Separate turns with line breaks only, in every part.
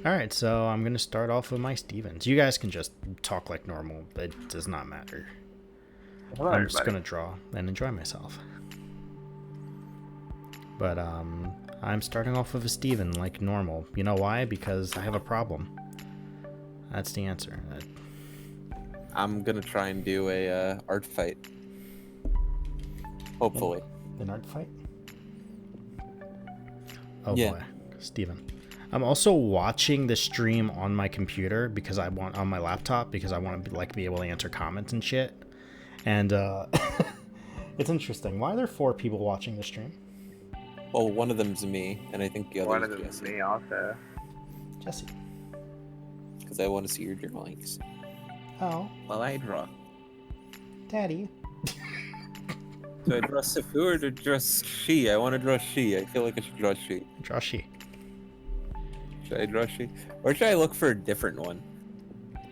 Alright, so I'm going to start off with my Stevens. You guys can just talk like normal. It does not matter.
Hello,
I'm just
everybody.
going to draw and enjoy myself. But I'm starting off with a Steven like normal. You know why? Because I have a problem. That's the answer.
I'm gonna try and do a art fight. Hopefully.
An art fight? Oh
Yeah.
boy, Steven. I'm also watching the stream on my computer because I want on my laptop because I want to be able to answer comments and shit. And it's interesting. Why are there 4 people watching the stream?
Well, one of them's me, and I think the other
One
is
of them is
Jesse.
me also.
Jesse.
Because I want to see your drawings.
Oh,
Well, I draw.
Daddy.
Do I draw Sifu or do I draw she? I want to draw she. I feel like I should draw she.
Draw she.
Should I draw she? Or should I look for a different one?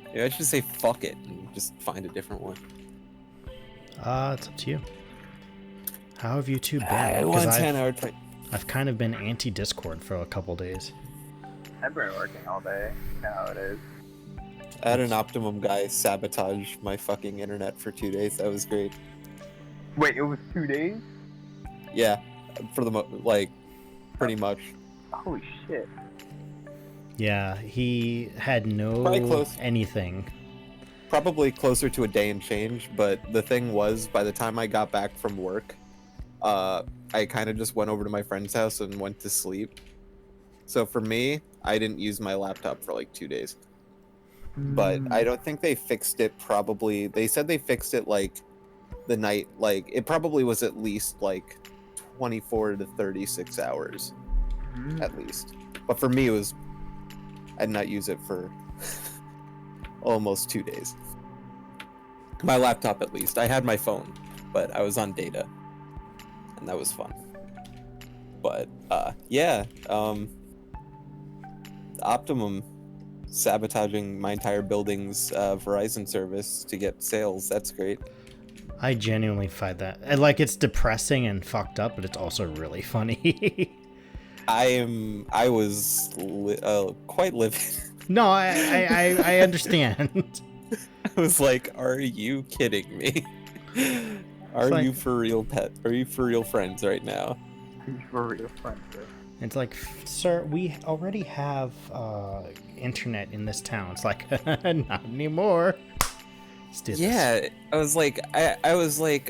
Maybe I should say fuck it and just find a different one.
It's up to you. How have you two been?
I
'Cause
want 10 art fight.
I've kind of been anti-Discord for a couple days.
I've been working all day. You know how it is.
I had an Optimum guy sabotage my fucking internet for 2 days. That was great.
Wait, it was 2 days?
Yeah, for the pretty much.
Holy shit.
Yeah, he had
Probably
no
close.
anything.
Probably closer to a day and change, but the thing was, by the time I got back from work, I kind of just went over to my friend's house and went to sleep. So for me, I didn't use my laptop for like 2 days. But I don't think they fixed it probably. They said they fixed it like the night, like it probably was at least like 24 to 36 hours at least. But for me, it was, I did not use it for almost 2 days. My laptop, at least. I had my phone, but I was on data, and that was fun. But yeah, Optimum sabotaging my entire building's Verizon service to get sales. That's great.
I genuinely find that. And like, it's depressing and fucked up, but it's also really funny.
I was quite livid.
No, I understand.
I was like, are you kidding me? Are
like-
you for real, pet? Are you for real friends right now?
For real friends.
It's like, sir, we already have internet in this town. It's like, not anymore. Let's do this.
Yeah, I was like,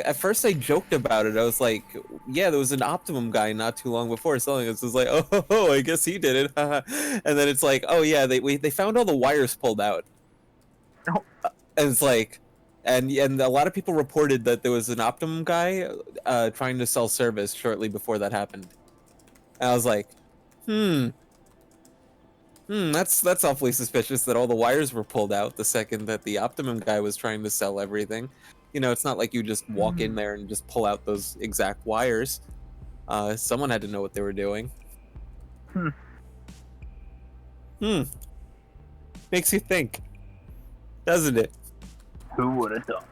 at first I joked about it. I was like, yeah, there was an Optimum guy not too long before selling us. It was like, oh, I guess he did it. And then it's like, oh yeah, they found all the wires pulled out.
Oh.
And it's like, and a lot of people reported that there was an Optimum guy trying to sell service shortly before that happened. And I was like, that's awfully suspicious that all the wires were pulled out the second that the Optimum guy was trying to sell everything. You know, it's not like you just walk in there and just pull out those exact wires. Someone had to know what they were doing. Makes you think, doesn't it?
Who would have thunk?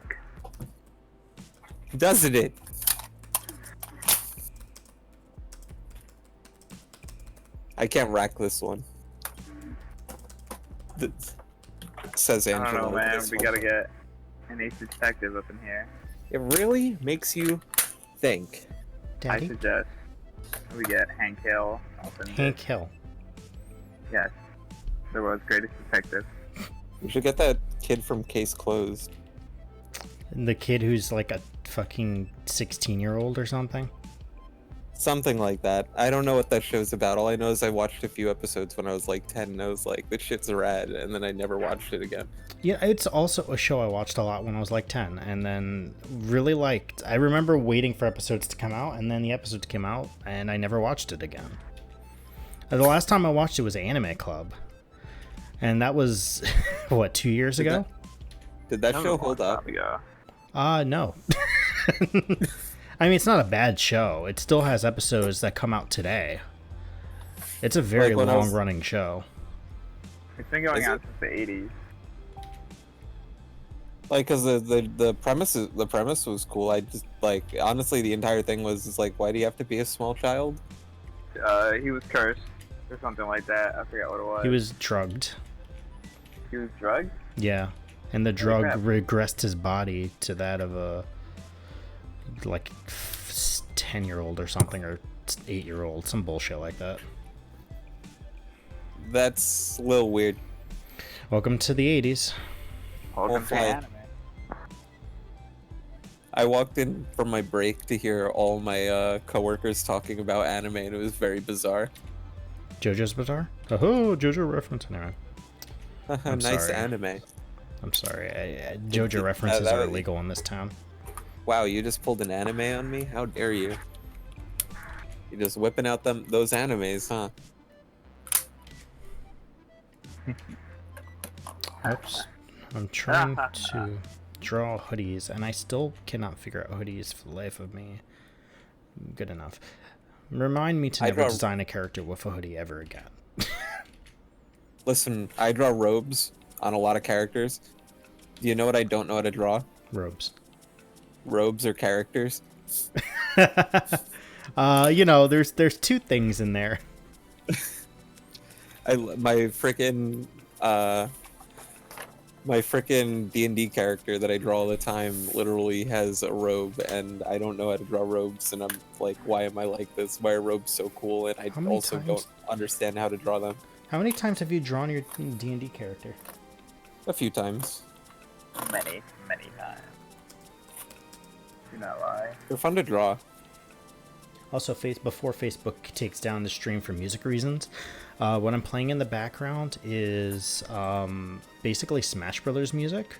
Doesn't it? I can't rack this one. Says
I
Angelo.
don't know, man.
This
We
one.
gotta get an ace detective up in here.
It really makes you think.
I
Daddy?
suggest we get Hank Hill up in
Hank Hill.
Yes. The world's greatest detective.
We should get that kid from Case Closed.
The kid who's like a fucking 16-year-old or something.
Something like that. I don't know what that show's about. All I know is I watched a few episodes when I was like 10 and I was like, this shit's rad, and then I never watched it again.
Yeah, it's also a show I watched a lot when I was like 10 and then really liked. I remember waiting for episodes to come out, and then the episodes came out and I never watched it again. The last time I watched it was Anime Club. And that was, what, 2 years ago?
Did that show hold up?
No. I mean, it's not a bad show. It still has episodes that come out today. It's a very
Like when I was-
long-running show.
It's been going
Is
on
it?
since the 80s.
Like, cause the premise was cool. I just like honestly the entire thing was just like, why do you have to be a small child?
He was cursed. or something like that. I forget what it was.
He was drugged.
He was drugged?
Yeah. And the drug
crap.
regressed his body to that of a like 10-year-old or something, or 8-year-old, some bullshit like that.
That's a little weird.
Welcome to the 80s.
Welcome to
Hopefully.
anime.
I walked in from my break to hear all my coworkers talking about anime, and it was very bizarre.
JoJo's Bizarre? Oh, JoJo reference. Anyway. I'm
Nice
sorry.
anime.
I'm sorry. JoJo references
that
are
was-
illegal in this town.
Wow, you just pulled an anime on me? How dare you? You're just whipping out those animes, huh?
Oops. I'm trying to draw hoodies, and I still cannot figure out hoodies for the life of me. Good enough. Remind me to
I
never
draw-
design a character with a hoodie ever again.
Listen, I draw robes on a lot of characters. Do you know what I don't know how to draw?
Robes.
Robes or characters?
You know, there's two things in there.
My frickin' D&D character that I draw all the time literally has a robe, and I don't know how to draw robes, and I'm like, why am I like this? Why are robes so cool? And I
How many
also
times-
don't understand how to draw them.
How many times have you drawn your D&D character?
A few times.
Many, many times. Do not lie.
They're fun to draw.
Also, before Facebook takes down the stream for music reasons, what I'm playing in the background is basically Smash Brothers music,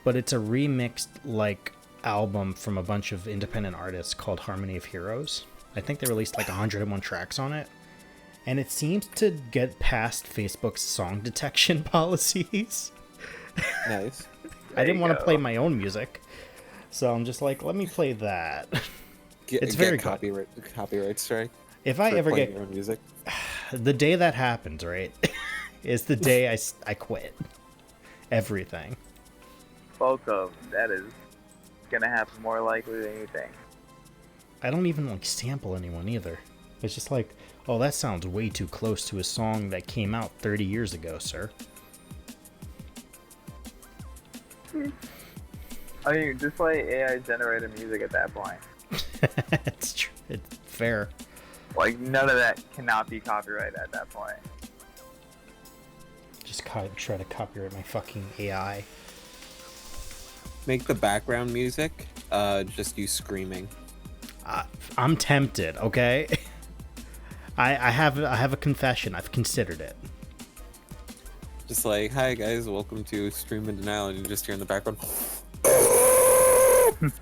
but it's a remixed like album from a bunch of independent artists called Harmony of Heroes. I think they released like 101 tracks on it, and it seems to get past Facebook's song detection policies.
Nice.
I didn't
you
want to
go.
play my own music, so I'm just like, let me play that. It's very good.
Copyright strike.
If I
for
ever
playing
get
your own music.
the day that happens, right, is the day I quit everything.
Both of them. That is gonna happen more likely than you think.
I don't even like sample anyone either. It's just like, oh, that sounds way too close to a song that came out 30 years ago, sir.
I mean, just play AI generated music at that point.
It's true. It's fair.
Like, none of that cannot be copyrighted at that point.
Just try to copyright my fucking AI.
Make the background music just you screaming.
I'm tempted. Okay. I have a confession. I've considered it.
Just like, hi guys, welcome to Stream in Denial, and you just hear in the background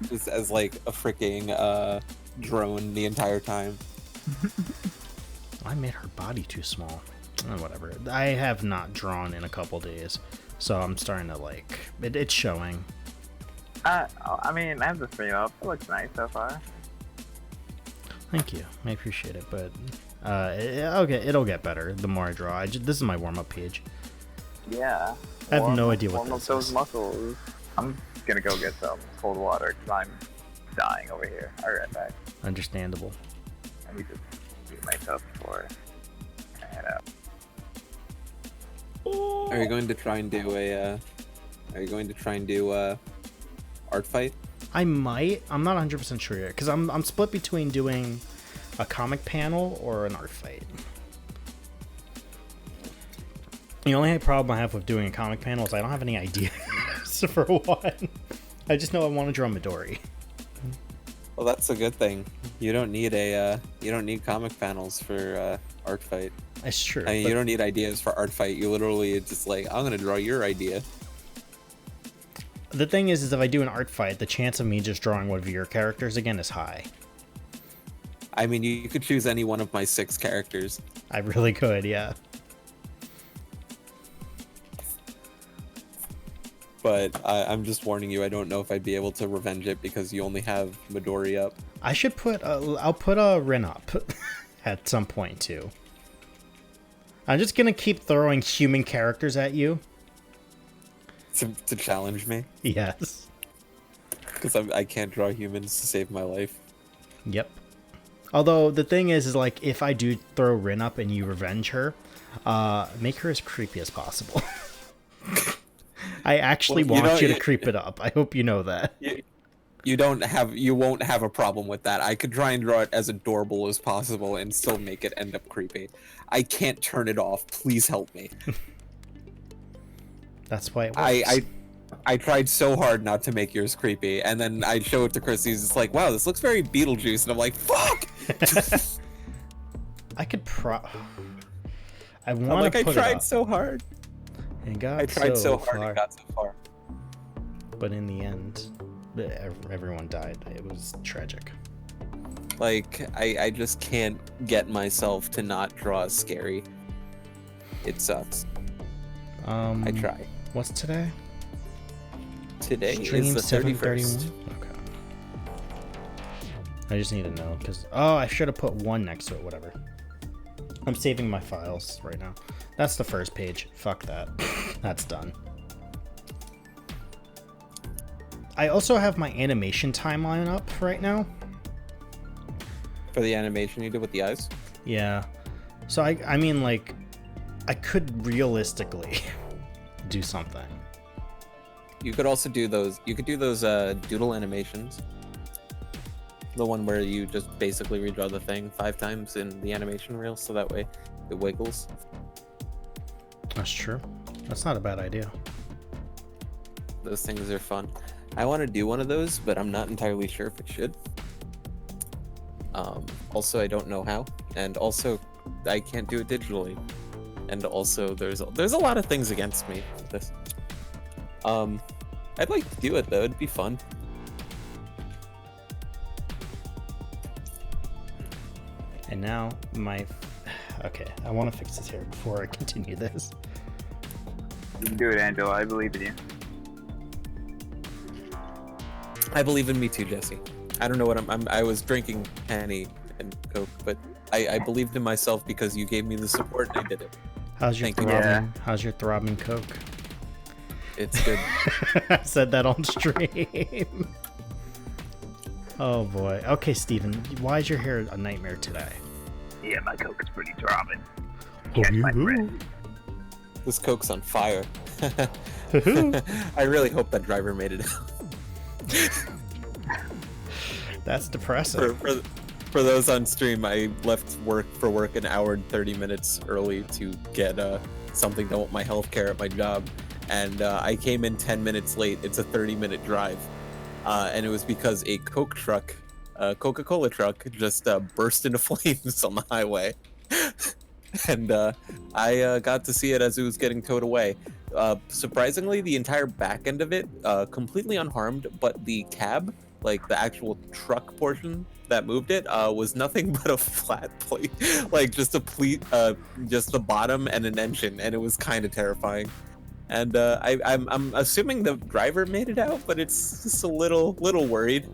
just as like a freaking drone the entire time.
I made her body too small. Whatever. I have not drawn in a couple days, so I'm starting to like it's showing.
I mean, I have the stream up. It looks nice so far.
Thank you. I appreciate it, but it'll get better the more I draw. This is my warm-up page.
Yeah.
I have no idea what
warm up
this
those
is.
muscles. I'm gonna go get some cold water because I'm dying over here. I'll be right back.
Understandable.
Let me just mute myself before I head out.
Are you going to try and do a art fight?
I might. I'm not 100% sure yet because I'm split between doing a comic panel or an art fight. The only problem I have with doing a comic panel is I don't have any ideas for one. I just know I want to draw Midori.
Well, that's a good thing. You don't need comic panels for art fight.
It's true.
I mean,
but
you don't need ideas for art fight. You literally just like, I'm gonna draw your idea.
the thing is if I do an art fight, the chance of me just drawing one of your characters again is high.
I mean, you could choose any one of my 6 characters.
I really could, yeah.
But I'm just warning you, I don't know if I'd be able to revenge it because you only have Midori up.
I should put I'll put a Rin up at some point too. I'm just gonna keep throwing human characters at you.
To challenge me,
Yes.
because I can't draw humans to save my life.
Yep. Although the thing is like if I do throw Rin up and you revenge her, make her as creepy as possible. I actually want you to creep it up. I hope you know that.
You won't have a problem with that. I could try and draw it as adorable as possible and still make it end up creepy. I can't turn it off. Please help me.
That's why it works.
I tried so hard not to make yours creepy, and then I show it to Chris. He's just like, "Wow, this looks very Beetlejuice," and I'm like, "Fuck!"
I could I want
like,
to put
I tried
it up.
so hard.
And got
I tried so hard
far.
and got so far.
But in the end, everyone died. It was tragic.
Like, I just can't get myself to not draw scary. It sucks. I try.
What's today?
Today
Stream
is the 31st.
Okay. I just need to know because I should have put 1 next to it. Whatever. I'm saving my files right now. That's the first page. Fuck that. That's done. I also have my animation timeline up right now.
For the animation you did with the eyes?
Yeah. So I mean like I could realistically do something.
You could also do those. You could do those doodle animations. The one where you just basically redraw the thing 5 times in the animation reel, so that way it wiggles.
That's true. That's not a bad idea.
Those things are fun. I want to do one of those, but I'm not entirely sure if it should. Also, I don't know how, and also I can't do it digitally. And also, there's a lot of things against me with this. I'd like to do it though. It'd be fun.
And now okay, I want to fix this here before I continue this.
You can do it, Angelo. I believe in you.
I believe in me too, Jesse. I don't know what I was drinking Henny and Coke, but I believed in myself because you gave me the support and I did it.
How's your
Thank you.
throbbing? How's your throbbing Coke?
It's good.
I said that on stream. Oh boy. Okay, Steven, why is your hair a nightmare today?
Yeah, my Coke is pretty throbbing.
Oh,
Yes, my friend.
This Coke's on fire. I really hope that driver made it out.
That's depressing.
For those on stream, I left work an hour and 30 minutes early to get something done with my healthcare at my job, and I came in 10 minutes late. It's a 30-minute drive, and it was because a Coke truck, Coca-Cola truck, just burst into flames on the highway, and I got to see it as it was getting towed away. Surprisingly, the entire back end of it completely unharmed, but the cab, like the actual truck portion that moved it, was nothing but a flat plate, like just just the bottom and an engine, and it was kind of terrifying. And I'm assuming the driver made it out, but it's just a little worried,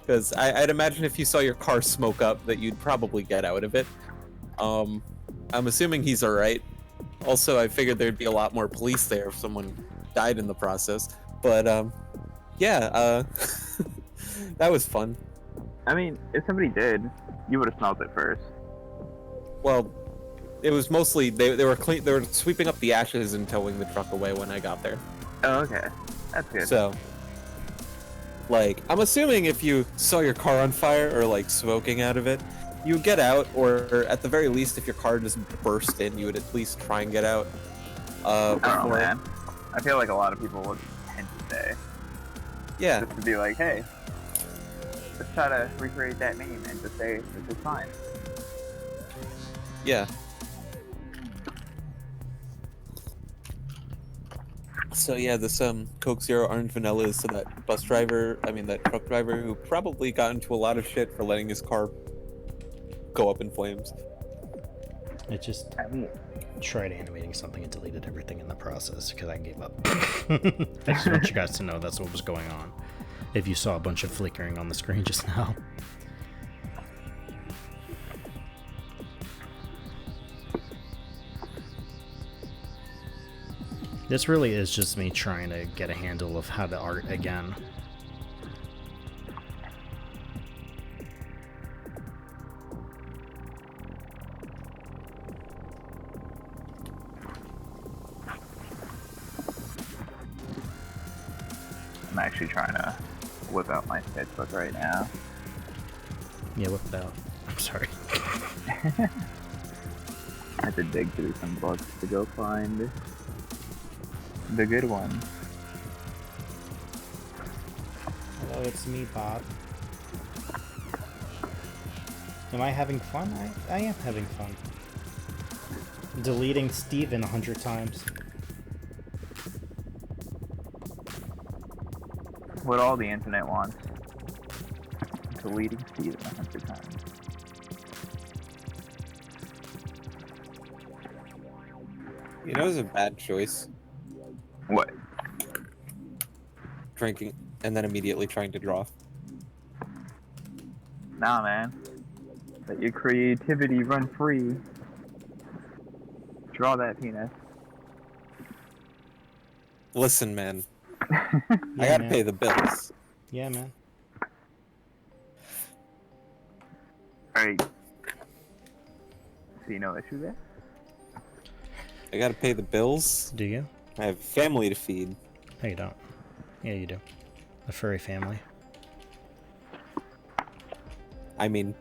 because I'd imagine if you saw your car smoke up that you'd probably get out of it. I'm assuming he's all right. Also, I figured there'd be a lot more police there if someone died in the process. But yeah, that was fun.
I mean, if somebody did, you would have smelled it first.
Well, it was mostly they were sweeping up the ashes and towing the truck away when I got there.
Oh, okay. That's good.
So, like, I'm assuming if you saw your car on fire or like smoking out of it, you would get out, or at the very least, if your car just burst in, you would at least try and get out.
I don't know, man. I feel like a lot of people would tend to say.
Yeah.
Just to be like, hey, let's try to recreate that meme and just say this is fine.
Yeah. So yeah, this Coke Zero Orange Vanilla is to that that truck driver who probably got into a lot of shit for letting his car go up in flames.
It just tried animating something and deleted everything in the process because I gave up. I just want you guys to know that's what was going on. If you saw a bunch of flickering on the screen just now. This really is just me trying to get a handle of how to art again.
I'm actually trying to whip out my sketchbook right now.
Yeah, whip it out. I'm sorry.
I had to dig through some books to go find the good one.
Hello, it's me, Bob. Am I having fun? I am having fun. Deleting Steven 100 times.
What all the internet wants. Deleting Steven 100 times.
You know, it was a bad choice.
What?
Drinking and then immediately trying to draw.
Nah, man. Let your creativity run free. Draw that penis.
Listen, man.
Yeah,
I gotta
man.
pay the bills.
Yeah, man.
Alright. See no issue there?
I gotta pay the bills.
Do you?
I have family to feed.
No, you don't. Yeah, you do. A furry family.
I mean,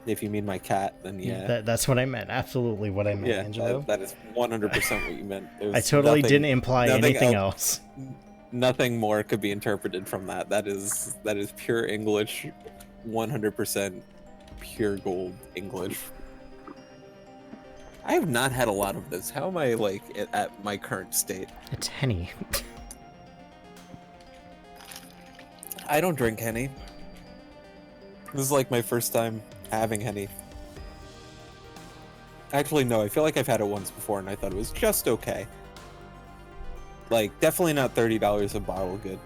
if you mean my cat, then yeah.
That's what I meant. Absolutely what I meant,
Yeah,
Angelo.
that is 100% what you meant. There
I
was
totally
nothing-
didn't imply
nothing
anything else.
Nothing more could be interpreted from that. That is pure English, 100% pure gold English. I have not had a lot of this. How am I like at my current state?
It's Henny.
I don't drink Henny. This is like my first time having Henny. Actually, no, I feel like I've had it once before and I thought it was just okay. Like, definitely not $30 a bottle good.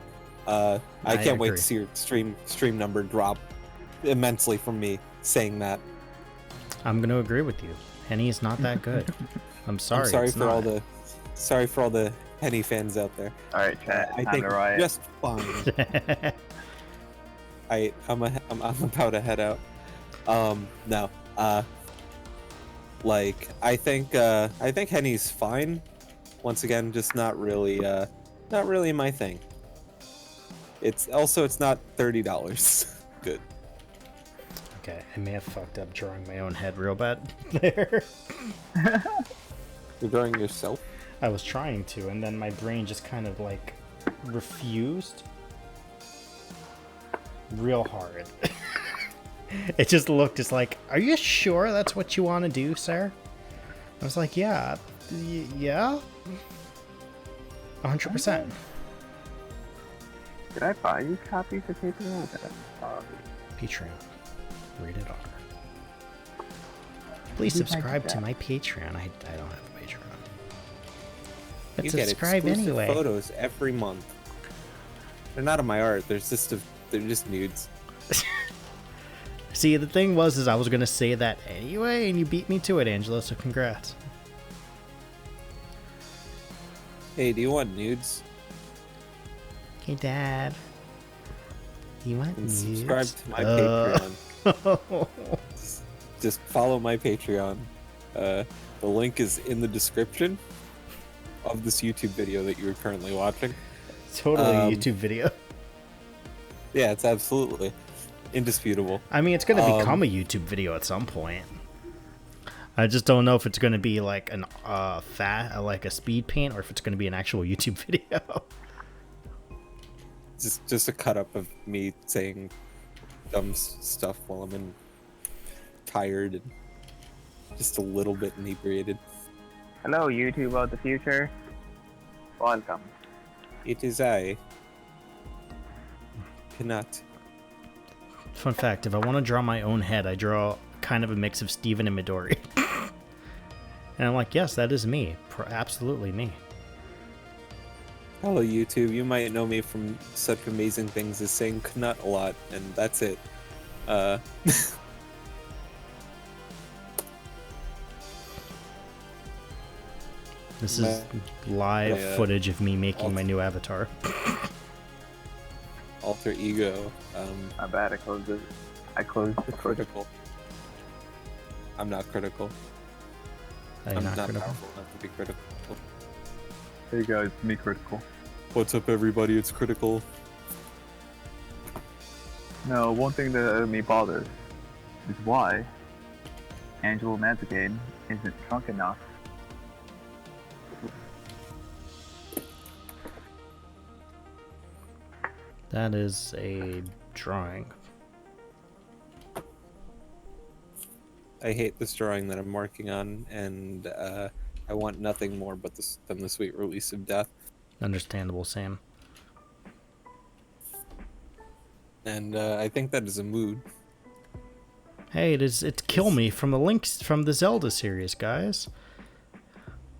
I can't wait
agree.
to see your stream number drop immensely from me saying that.
I'm gonna agree with you. Henny is not that good. I'm sorry.
I'm sorry
it's
for all
not.
the Henny fans out there.
Alright, chat.
I
Time
think
to riot.
just fine. I'm about to head out. No. Like I think Henny's fine. Once again, just not really my thing. It's not $30. Good.
Okay, I may have fucked up drawing my own head real bad there.
You're drawing yourself?
I was trying to, and then my brain just kind of like refused real hard. It just looked just like, are you sure that's what you want to do, sir? I was like, yeah, yeah, 100%.
Did I buy you copies of Patreon?
Patreon, rated R. Please subscribe to my Patreon. I don't have a Patreon. But
You get
subscribe
exclusive
anyway.
photos every month. They're not of my art. They're just nudes.
See, the thing was, I was gonna say that anyway, and you beat me to it, Angelo. So congrats.
Hey, do you want nudes?
Hey, Dad. Do you want
And
nudes?
subscribe to my Patreon. Just follow my Patreon. The link is in the description of this YouTube video that you are currently watching.
Totally a YouTube video.
Yeah, it's absolutely indisputable.
I mean, it's gonna become a YouTube video at some point. I just don't know if it's gonna be like an like a speed paint, or if it's gonna be an actual YouTube video.
Just a cut up of me saying dumb stuff while I'm tired and just a little bit inebriated.
Hello, YouTube of the future. Welcome.
It is I. Cannot.
Fun fact: if I want to draw my own head, I draw kind of a mix of Steven and Midori. And I'm like, yes, that is me. Absolutely me.
Hello, YouTube. You might know me from such amazing things as saying "knut" a lot, and that's it.
This is live footage of me making my new avatar.
Alter ego.
My bad, I closed the
Critical. I'm not critical.
I'm
I'm
not
not
critical.
powerful enough to be critical.
Hey guys, me critical.
What's up, everybody? It's Critical
No, one thing that me bothers is why Angelo Mazzacane isn't drunk enough.
That is a drawing.
I hate this drawing that I'm working on, and I want nothing more but than the sweet release of death.
Understandable, Sam.
And I think that is a mood.
Hey, it's Kill Me from the links from the Zelda series, guys.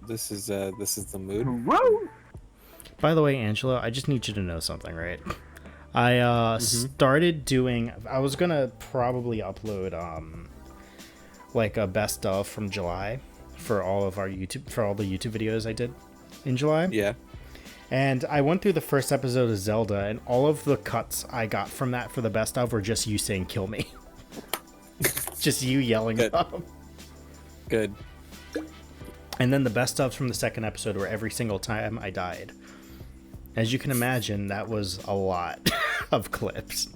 This is the mood.
Whoa!
By the way, Angelo, I just need you to know something, right? I started doing. I was gonna probably upload like a best of from July for all of our YouTube the YouTube videos I did in July.
Yeah.
And I went through the first episode of Zelda, and all of the cuts I got from that for the best of were just you saying "kill me," just you yelling
Good.
up.
Good.
And then the best ofs from the second episode were every single time I died. As you can imagine, that was a lot of clips.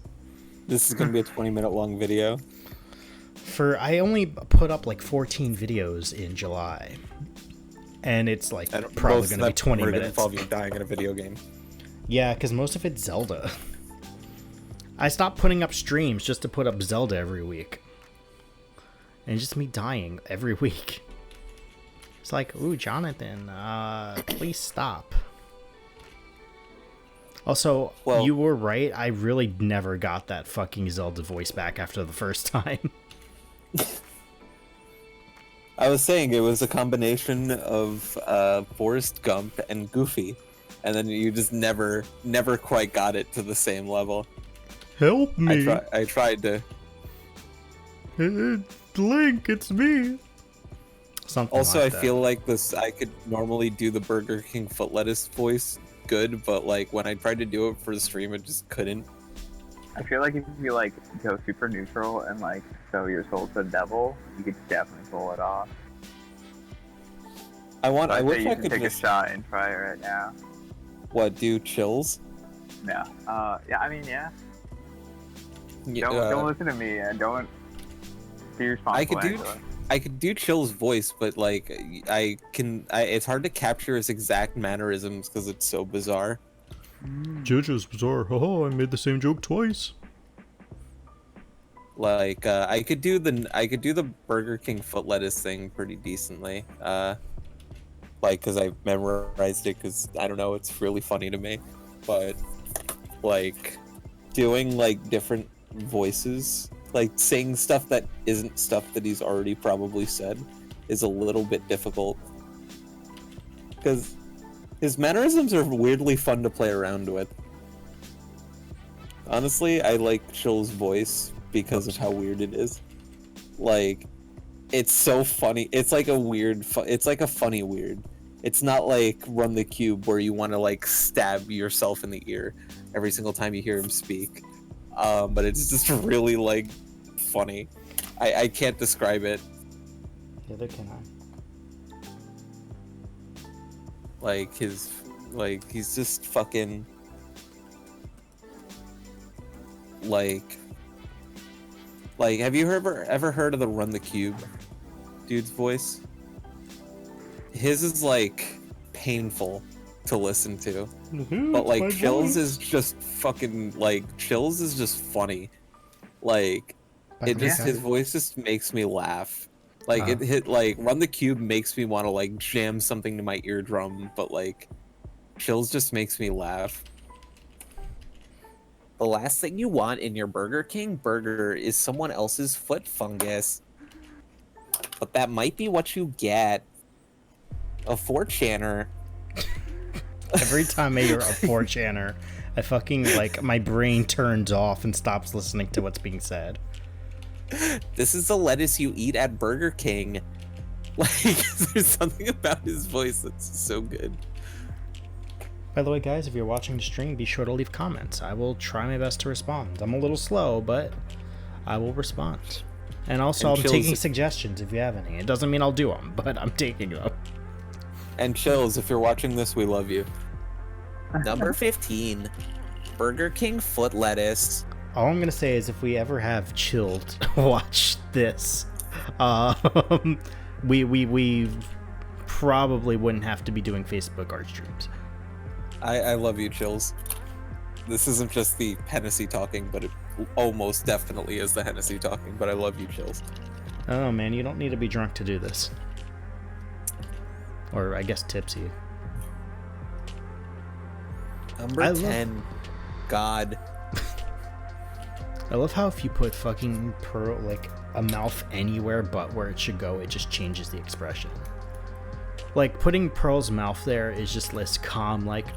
This is gonna be a 20-minute long video.
I only put up like 14 videos in July, and it's like probably going to be 20 minutes.
Involve you dying in a video game.
Yeah, because most of it's Zelda. I stopped putting up streams just to put up Zelda every week, and just me dying every week. It's like, ooh, Johnathan, please stop. Also,
Well,
you were right. I really never got that fucking Zelda voice back after the first time.
I was saying it was a combination of Forrest Gump and Goofy, and then you just never quite got it to the same level.
Help me!
I tried to.
Link, it's me. Something
Also,
like
I
that.
feel like I could normally do the Burger King foot lettuce voice good, but like when I tried to do it for the stream, it just couldn't.
I feel like if you like go super neutral and like show your soul to the devil, you could definitely pull it off.
I
So
wish
you
I
should
could
take
just
a shot and try it right now.
do chills.
No. Yeah. I mean, yeah.
Yeah,
Don't listen to me and don't be responsible.
I could do Chill's voice, but like it's hard to capture his exact mannerisms because it's so bizarre.
JoJo's bizarre. Oh, I made the same joke twice.
Like I could do the Burger King foot lettuce thing pretty decently. Like because I memorized it because I don't know, it's really funny to me. But like doing like different voices, like saying stuff that isn't stuff that he's already probably said, is a little bit difficult because his mannerisms are weirdly fun to play around with. Honestly, I like Chill's voice because of how weird it is. Like, it's so funny. It's like a weird. It's like a funny weird. It's not like Run the Cube where you want to like stab yourself in the ear every single time you hear him speak. But it's just really like funny. I can't describe it.
Neither can I.
Like he's just fucking like have you ever heard of the Run the Cube dude's voice? His is like painful to listen to. But like Chill's is just fucking like Chill's is just funny. Like his voice just makes me laugh. Like it hit like Run the Cube makes me want to like jam something to my eardrum, but like Chills just makes me laugh. The last thing you want in your Burger King burger is someone else's foot fungus. But that might be what you get. A 4chaner.
Every time I hear a 4chaner, I fucking like my brain turns off and stops listening to what's being said.
This is the lettuce you eat at Burger King. Like, there's something about his voice that's so good.
By the way, guys, if you're watching the stream, be sure to leave comments. I will try my best to respond. I'm a little slow, but I will respond. And also, I'm taking suggestions if you have any. It doesn't mean I'll do them, but I'm taking them.
And Chills, if you're watching this, we love you. Number 15, Burger King foot lettuce.
All I'm gonna say is if we ever have chilled watch this, we probably wouldn't have to be doing Facebook art streams.
I love you, Chills. This isn't just the Hennessy talking, but it almost definitely is the Hennessy talking, but I love you, Chills.
Oh man, you don't need to be drunk to do this. Or I guess tipsy.
Number 10. God.
I love how if you put fucking Pearl, like, a mouth anywhere but where it should go, it just changes the expression. Like, putting Pearl's mouth there is just less calm, like,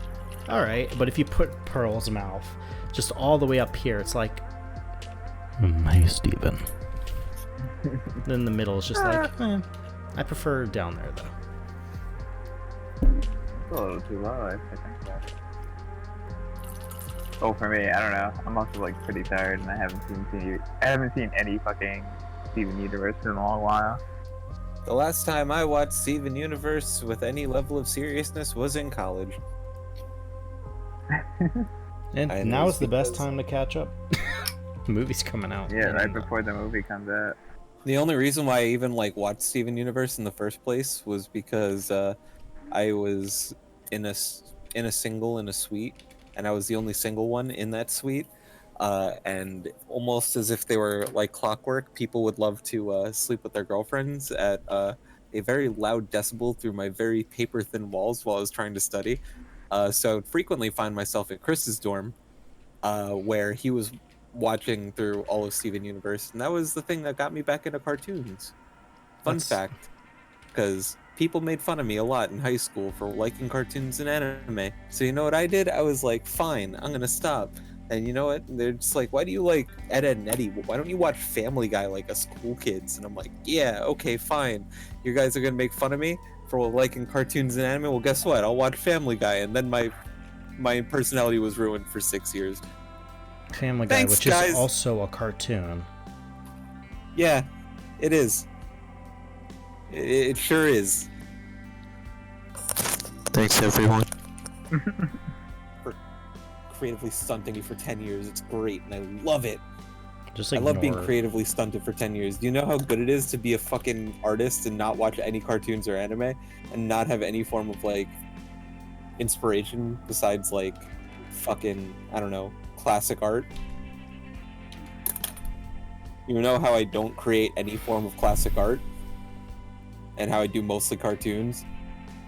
alright, but if you put Pearl's mouth just all the way up here, it's like, hey, Steven. Then the middle is just like, I prefer down there, though.
It's a little too low, I think that. Oh, for me, I don't know. I'm also like pretty tired, and I haven't seen any fucking Steven Universe in a long while.
The last time I watched Steven Universe with any level of seriousness was in college.
And now is the best time to catch up. The movie's coming out.
Yeah, right before the movie comes out.
The only reason why I even like watched Steven Universe in the first place was because I was in a single in a suite, and I was the only single one in that suite. And almost as if they were like clockwork, people would love to sleep with their girlfriends at a very loud decibel through my very paper-thin walls while I was trying to study. So I would frequently find myself at Chris's dorm, where he was watching through all of Steven Universe, and that was the thing that got me back into cartoons. Fun fact, because people made fun of me a lot in high school for liking cartoons and anime. So you know what I did? I was like, fine, I'm gonna stop. And you know what? They're just like, why do you like Ed, Edd n Eddy? Why don't you watch Family Guy like us cool kids? And I'm like, yeah, okay, fine. You guys are gonna make fun of me for liking cartoons and anime? Well, guess what? I'll watch Family Guy. And then my personality was ruined for 6 years.
Family Guy,
Thanks,
which
guys.
is also a cartoon.
Yeah, it is. It sure is. Thanks, everyone. For creatively stunting you for 10 years. It's great, and I love it.
Just
I love being
ignore-
creatively stunted for 10 years. Do you know how good it is to be a fucking artist and not watch any cartoons or anime and not have any form of, like, inspiration besides, like, fucking, I don't know, classic art? You know how I don't create any form of classic art? And how I do mostly cartoons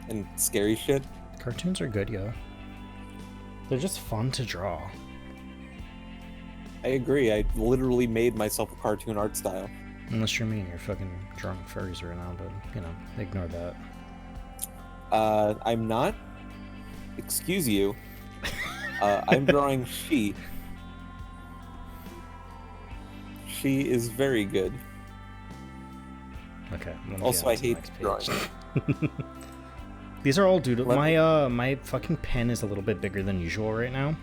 and scary shit?
Cartoons are good, yo. They're just fun to draw.
I agree. I literally made myself a cartoon art style.
Unless you're me and you're fucking drawing furries right now, but, you know, ignore that.
I'm not. Excuse you. I'm drawing She. She is very good.
Okay. I'm gonna
Also,
get
I
on to the
hate
next
drawing.
page. These are all due to
Let
my fucking pen is a little bit bigger than usual right now.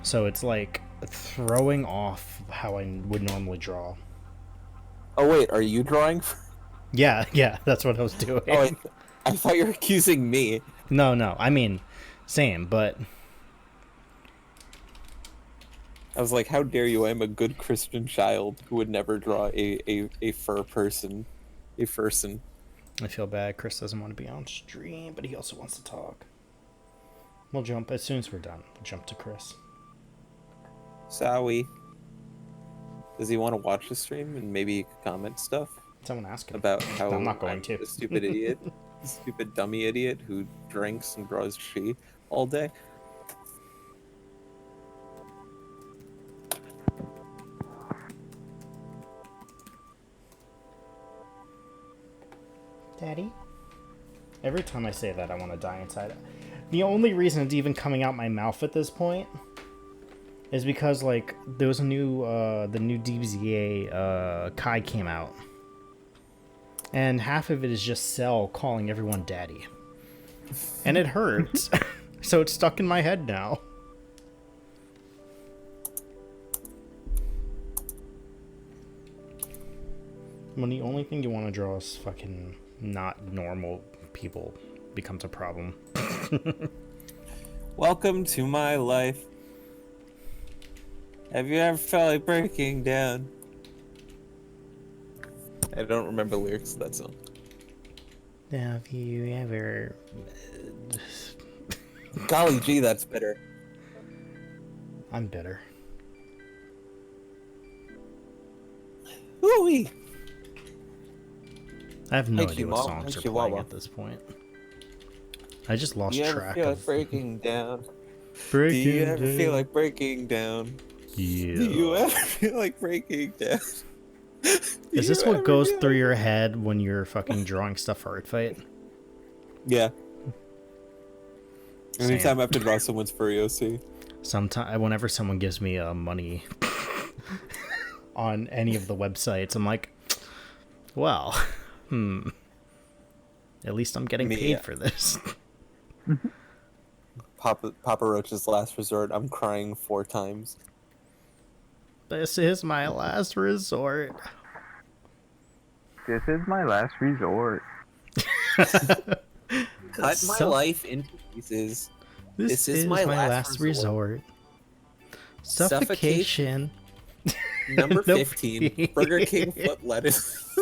So it's like throwing off how I would normally draw.
Oh wait, are you drawing?
Yeah, that's what I was doing.
Oh, I thought you were accusing me.
No, I mean, same, but
I was like, how dare you? I'm a good Christian child who would never draw a fur person. A furson.
I feel bad. Chris doesn't want to be on stream, but he also wants to talk. We'll jump as soon as we're done. We'll jump to Chris.
Sorry. Does he want to watch the stream and maybe comment stuff
Someone ask him.
about how
I'm not going to.
a stupid idiot, a stupid dummy idiot who drinks and draws She all day?
Daddy? Every time I say that, I want to die inside. The only reason it's even coming out my mouth at this point is because, like, there was a new, the new DBZA, Kai came out. And half of it is just Cell calling everyone daddy. And it hurts. So it's stuck in my head now. When the only thing you want to draw is fucking not normal people becomes a problem.
Welcome to my life. Have you ever felt like breaking down? I don't remember the lyrics to that song.
Have you ever?
Golly gee, that's bitter.
I'm bitter.
Ooh-wee.
I have no
Hey,
idea what
Chihuahua.
songs
Hey,
are playing
Chihuahua.
at this point. I just lost
Do you ever
track
feel
of
like breaking down?
breaking
Do you ever
down.
feel like breaking down?
Yeah.
Do you ever feel like breaking down?
Is this what goes through your head when you're fucking drawing stuff for Art Fight?
Yeah.
Same.
Anytime I have to draw someone's furry OC.
Whenever someone gives me money on any of the websites, I'm like, well, at least I'm getting paid for this.
Papa Roach's last resort. I'm crying 4 times.
This is my last resort.
This is my last resort.
Cut my life into pieces.
This is my last resort. Suffocation.
Number 15. Burger King foot lettuce.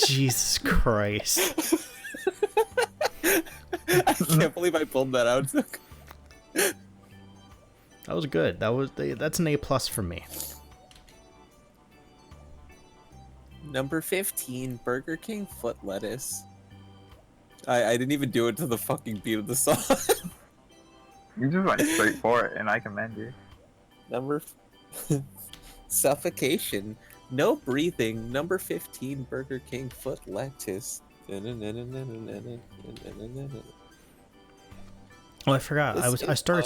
Jesus Christ.
I can't believe I pulled that out.
That was good. That's an A+ for me.
Number 15. Burger King foot lettuce. I didn't even do it to the fucking beat of the song.
You just went straight for it, and I commend you.
Number suffocation. No breathing. Number 15. Burger King foot lettuce.
Oh, I forgot. I started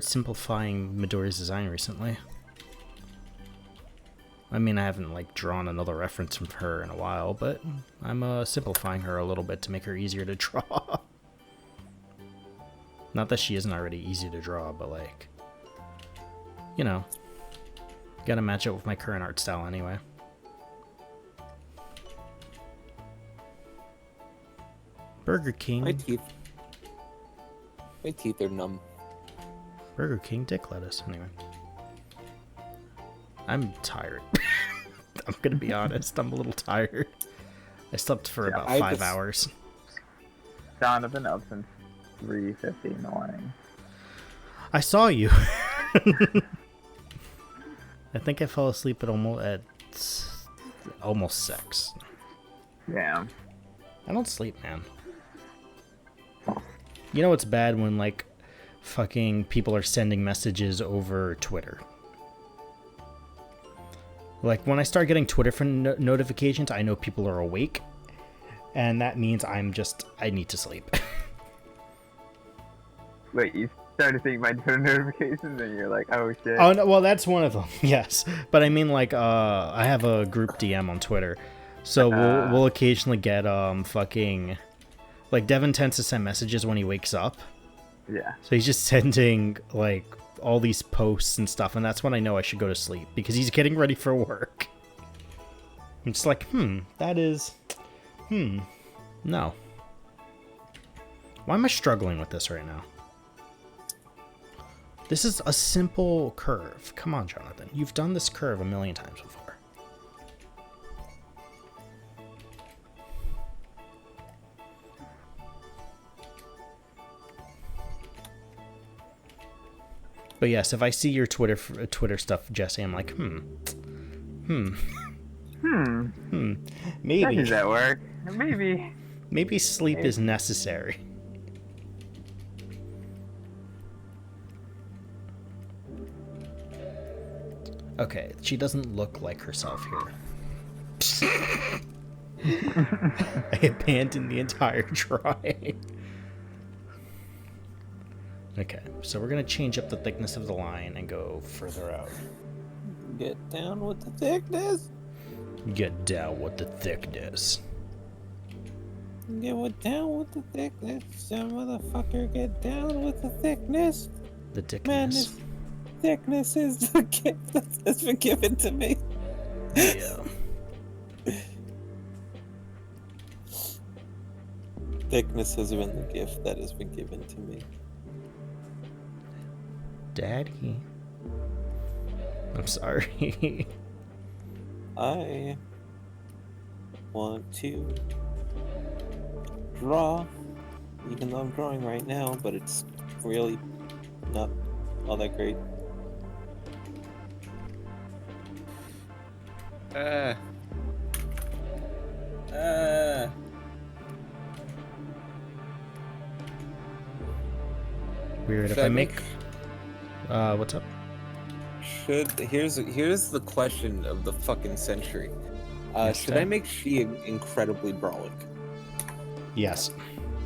simplifying Midori's design recently. I mean, I haven't like drawn another reference from her in a while, but I'm simplifying her a little bit to make her easier to draw. Not that she isn't already easy to draw, but like, you know, gotta match it with my current art style anyway. Burger King.
My teeth are numb.
Burger King dick lettuce. Anyway, I'm tired. I'm gonna be honest. I'm a little tired. I slept for about 5 hours.
John, I've been up since 3:50 in the morning.
I saw you. I think I fell asleep at almost 6.
Damn.
I don't sleep, man. You know it's bad when like fucking people are sending messages over Twitter. Like when I start getting Twitter for notifications, I know people are awake, and that means I need to sleep.
Wait, you started seeing my Twitter notifications and you're like, oh shit.
Oh no, well that's one of them. Yes, but I mean like I have a group DM on Twitter, so we'll occasionally get fucking like Devin tends to send messages when he wakes up.
Yeah.
So he's just sending like all these posts and stuff, and that's when I know I should go to sleep because he's getting ready for work. I'm just like, no. Why am I struggling with this right now? This is a simple curve. Come on, Johnathan. You've done this curve a million times before. But yes, if I see your Twitter stuff, Jesse, I'm like, maybe.
That does that work? Maybe
sleep is necessary. Okay, she doesn't look like herself here. I abandoned the entire drawing. Okay, so we're gonna change up the thickness of the line and go further out.
Get down with the thickness.
Get down with the thickness.
Get down with the thickness. Some motherfucker, get down with the thickness.
The thickness.
Man, this thickness is the gift that's been given to me.
Yeah.
Thickness has been the gift that has been given to me.
Daddy. I'm sorry.
I want to draw, even though I'm drawing right now, but it's really not all that great.
Weird. If
Should
I
I
make... what's up?
Here's the question of the fucking century.
Yes,
Should
sir.
I make she incredibly brawlic?
Yes.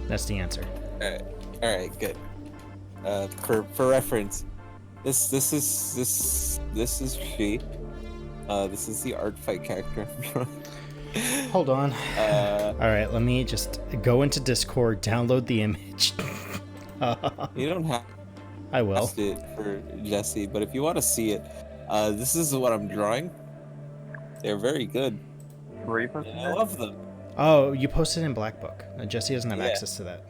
That's the answer.
All right, good. For reference, this is she. This is the art fight character I'm drawing.
Hold on. Alright, let me just go into Discord, download the image.
You don't have
I
to
will.
post it for Jesse, but if you want to see it, this is what I'm drawing. They're very good.
Where are you posting
I
that?
love them.
Oh, you posted in Black Book. Jesse doesn't have
Yeah.
access to that.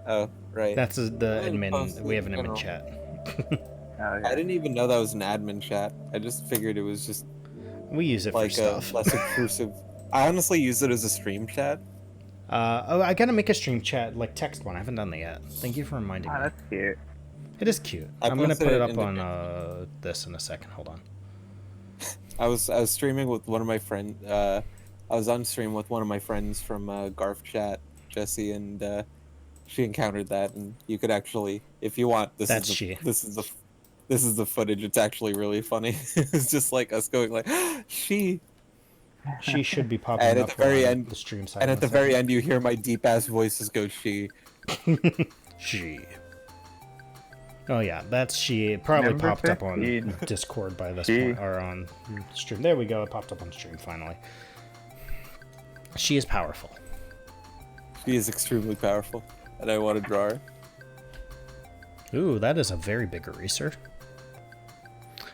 Oh, right.
That's the
didn't
admin.
post
We
it
have an
in
admin
general.
chat.
Oh,
I
yeah.
didn't even know that was an admin chat. I just figured it was just
We use it
like
for
a
stuff.
less intrusive. I honestly use it as a stream chat.
Oh, I gotta make a stream chat, like text one. I haven't done that yet. Thank you for reminding
Oh,
me.
that's cute.
It is cute.
I
I'm gonna
posted
put it
it
up
in the
on this in a second. Hold on.
I was streaming with one of my friends. I was on stream with one of my friends from Garf chat, Jesse, and she encountered that, and you could actually, if you want, this
That's
is
she.
this is the footage. It's actually really funny. It's just like us going like, she.
She should be popping
And
up
at the very
on
end,
the stream side.
and
in
at
a
the very
second.
end, you hear my deep ass voices go, she.
She. Oh yeah, that's she. It probably
Number
popped up
15.
on Discord by this
She.
point, or on stream. There we go. It popped up on stream finally. She is powerful.
She is extremely powerful, and I want to draw her.
Ooh, that is a very big eraser.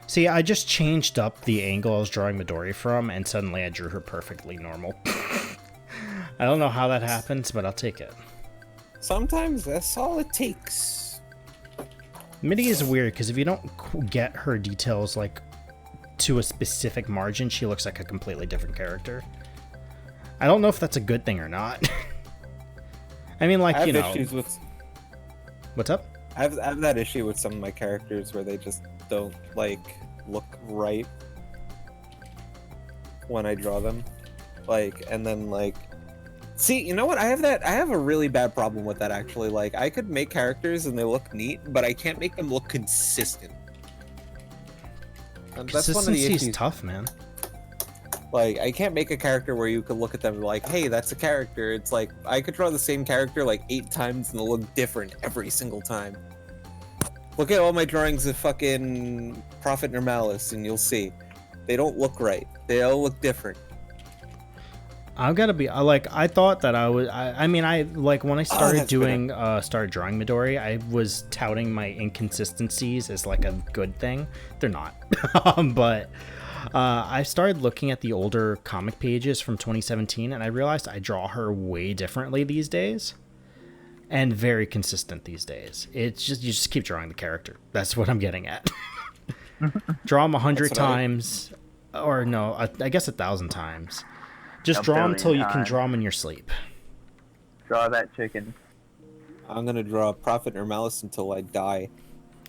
See, I just changed up the angle I was drawing Midori from, and suddenly I drew her perfectly normal. I don't know how that happens, but I'll take it.
Sometimes that's all it takes.
Midi is weird, because if you don't get her details, like, to a specific margin, she looks like a completely different character. I don't know if that's a good thing or not. I mean, like,
I have
you know...
issues with.
What's up?
I have that issue with some of my characters where they just don't like look right when I draw them, like, and then like, see, you know what? I have a really bad problem with that actually. Like, I could make characters and they look neat, but I can't make them look consistent. And that's one of the
Consistency is
issues.
tough, man.
Like, I can't make a character where you could look at them like, hey, that's a character. It's like, I could draw the same character like 8 times and they'll look different every single time. Look at all my drawings of fucking Prophet Normalis and you'll see. They don't look right. They all look different.
I've got to be like, I thought that I was, I mean, I like when I started
that's
doing, started drawing Midori, I was touting my inconsistencies as like a good thing. They're not. But I started looking at the older comic pages from 2017 and I realized I draw her way differently these days and very consistent these days. It's just, you just keep drawing the character. That's what I'm getting at. Draw them 100
That's what I-
times, or no, I guess 1,000 times. Just
A
draw them
billion
till you can
times.
draw them in your sleep.
Draw that chicken.
I'm gonna draw Prophet Normalis until I die.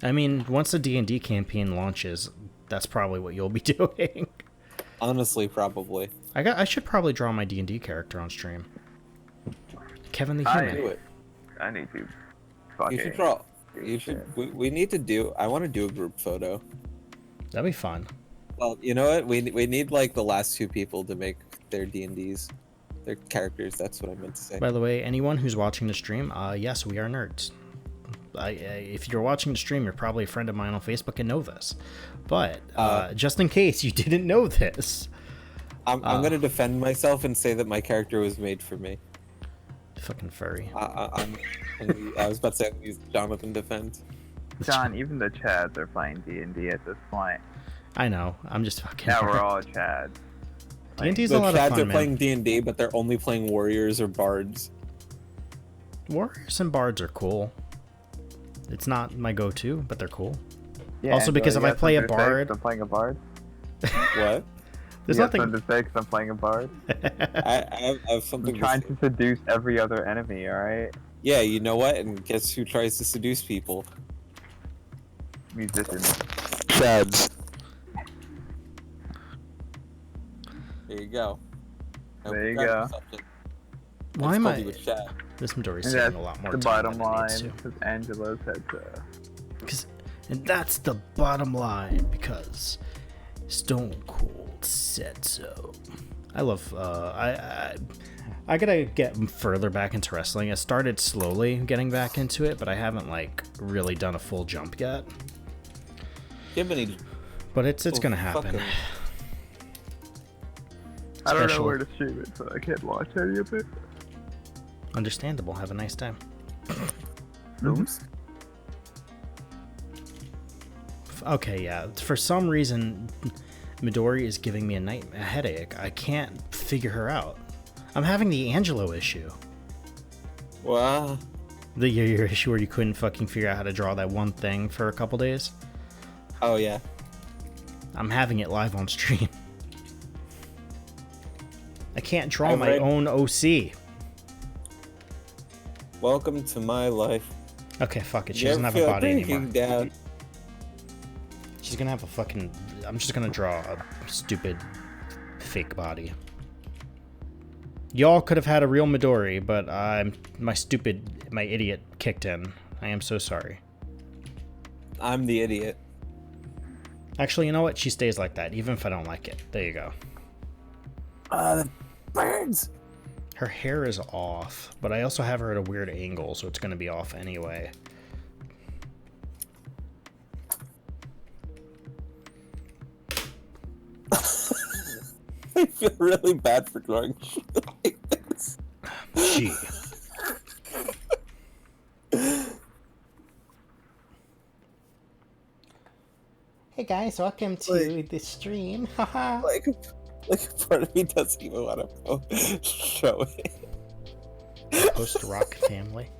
I mean, once the D&D campaign launches, that's probably what you'll be doing.
Honestly, probably.
I should probably draw my D&D character on stream. Kevin the
I
Human.
Do it.
I need to.
You
Fucking.
should draw. You should. We need to do. I want to do a group photo.
That'd be fun.
Well, you know what? We need like the last 2 people to make their D&Ds, their characters. That's what I meant to say.
By the way, anyone who's watching the stream, yes, we are nerds. If you're watching the stream, you're probably a friend of mine on Facebook and know this. But just in case you didn't know this,
I'm gonna defend myself and say that my character was made for me.
fucking furry.
I was about to say I'm gonna use Johnathan defense.
John, even the Chads are playing D&D at this point.
I know. I'm just fucking.
Now we're all Chads.
D&D's
The
a lot of
Chads
fun,
are
man.
playing D&D, but they're only playing warriors or bards.
Warriors and bards are cool. It's not my go-to, but they're cool.
Yeah,
Also,
Angelo,
because
you
if I
got
play a
something to say 'cause
bard,
I'm playing a bard.
What?
there's
You got
nothing.
something to say 'cause I'm playing a bard.
I have something
I'm
to
trying
say.
to seduce every other enemy. All right,
Yeah, you know what? And guess who tries to seduce people?
musicians.
Chads. There you go. I hope
There you
got
go.
something.
Why
just
am
called
I?
you a Chad.
This Midori's
And
saying
that's
a lot more
the
time
bottom
than it needs
line,
to.
because Angelo said so.
And that's the bottom line because Stone Cold said so. I love. I gotta get further back into wrestling. I started slowly getting back into it, but I haven't like really done a full jump yet.
Jiminy.
But it's gonna happen.
Fucking...
I don't know
Special.
where to stream it, so I can't watch any of it.
Understandable. Have a nice time.
Oops.
Okay, yeah. For some reason, Midori is giving me a headache. I can't figure her out. I'm having the Angelo issue.
Wow.
Your issue where you couldn't fucking figure out how to draw that one thing for a couple days.
Oh yeah.
I'm having it live on stream. I can't draw
I've
my
read-
own OC.
Welcome to my life.
Okay, fuck it. She
You
doesn't
ever
have a
feel
body
thinking
anymore.
down?
She's gonna have a fucking... I'm just gonna draw a stupid fake body. Y'all could have had a real Midori, but my idiot kicked in. I am so sorry.
I'm the idiot.
Actually, you know what? She stays like that, even if I don't like it. There you go.
The birds.
Her hair is off, but I also have her at a weird angle, so it's gonna be off anyway.
I feel really bad for drawing shit like this.
Gee. Hey guys, welcome to the stream. Haha.
Like part of me doesn't even want to show it.
Post rock family.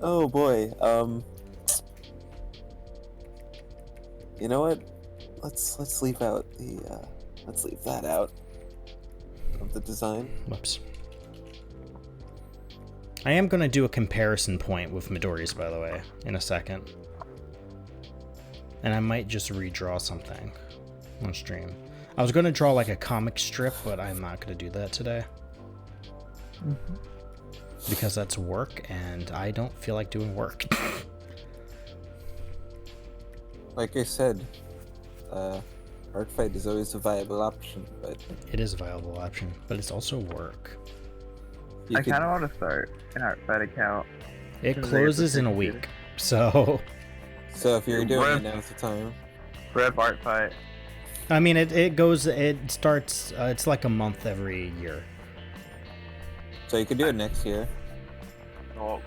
Oh boy. You know what? Let's leave out the let's leave that out of the design.
Whoops. I am gonna do a comparison point with Midori's, by the way, in a second. And I might just redraw something on stream. I was gonna draw like a comic strip, but I'm not gonna do that today. Because that's work, and I don't feel like doing work.
Like I said, art fight is always a viable option, but
It is a viable option, but it's also work.
you
I
could-
kind of want to start an art fight account.
It
Because I
closes in a
get the
week, so...
So if you're doing
What?
it, now's the time.
Rev art fight.
I mean, it starts, it's like a month every year.
So you could do it next year.
Oh,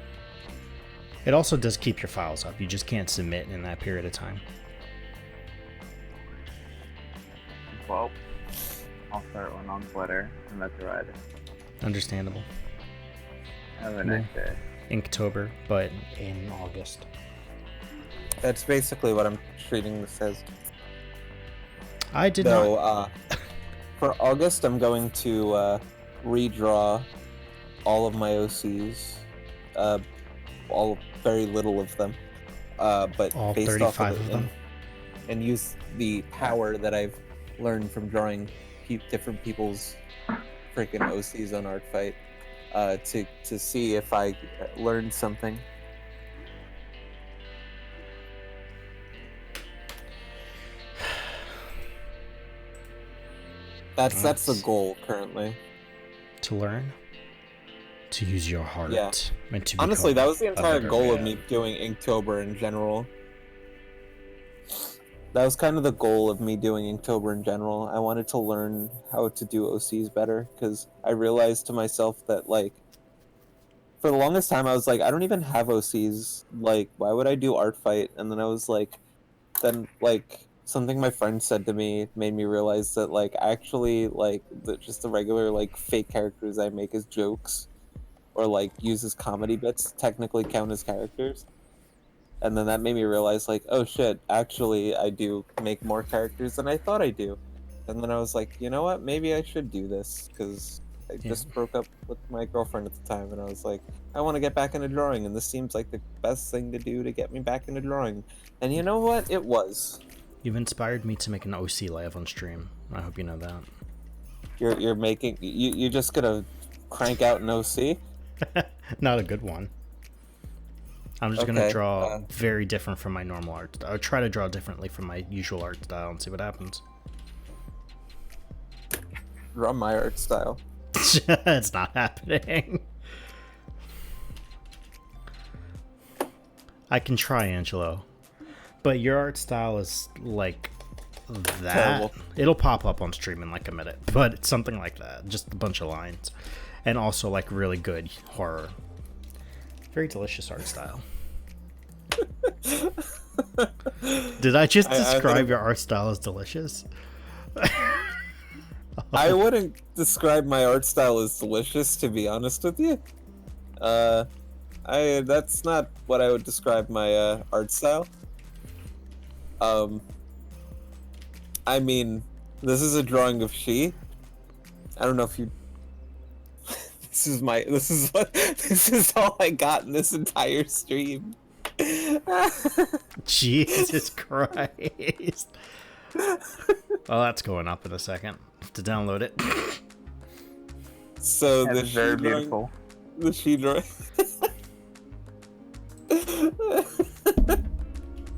It also does keep your files up. You just can't submit in that period of time.
well, I'll start one on Twitter, and that's right.
Understandable.
Have a
Cool.
nice day.
Inktober, but in August.
That's basically what I'm treating this as.
I did
Though,
not...
for August, I'm going to redraw all of my OCs. Very little of them. But
All
based off
35
of,
of them?
And use the power that I've learned from drawing different people's freaking OCs on Art Fight to see if I learned something. That's the goal currently.
To learn? To use your heart.
Yeah.
And to
Honestly,
become
that was the
a
entire
better
goal of
man.
me doing Inktober in general. That was kind of the goal of me doing Inktober in general. I wanted to learn how to do OCs better because I realized to myself that, like, for the longest time I was like, I don't even have OCs. Like, why would I do Art Fight? And then I was like, something my friend said to me made me realize that, like, actually, like, just the regular, like, fake characters I make as jokes or, like, use as comedy bits technically count as characters. And then that made me realize, like, oh shit, actually I do make more characters than I thought I do. And then I was like, you know what, maybe I should do this, because I just broke up with my girlfriend at the time, and I was like, I want to get back into drawing, and this seems like the best thing to do to get me back into drawing. And you know what? It was.
You've inspired me to make an OC live on stream. I hope you know that.
You're making... You're just gonna crank out an OC?
Not a good one. I'm just gonna draw very different from my normal art style. I'll try to draw differently from my usual art style and see what happens.
Draw my art style.
It's not happening. I can try, Angelo. But your art style is like that. Terrible. It'll pop up on stream in like a minute. But it's something like that. Just a bunch of lines. And also like really good horror. Very delicious art style. Did I just describe your art style as delicious?
I wouldn't describe my art style as delicious, to be honest with you. That's not what I would describe my art style. I mean, this is a drawing of she. I don't know if you. This is all I got in this entire stream.
Jesus Christ. Oh, that's going up in a second to download it.
So
that's very beautiful.
The she drawing.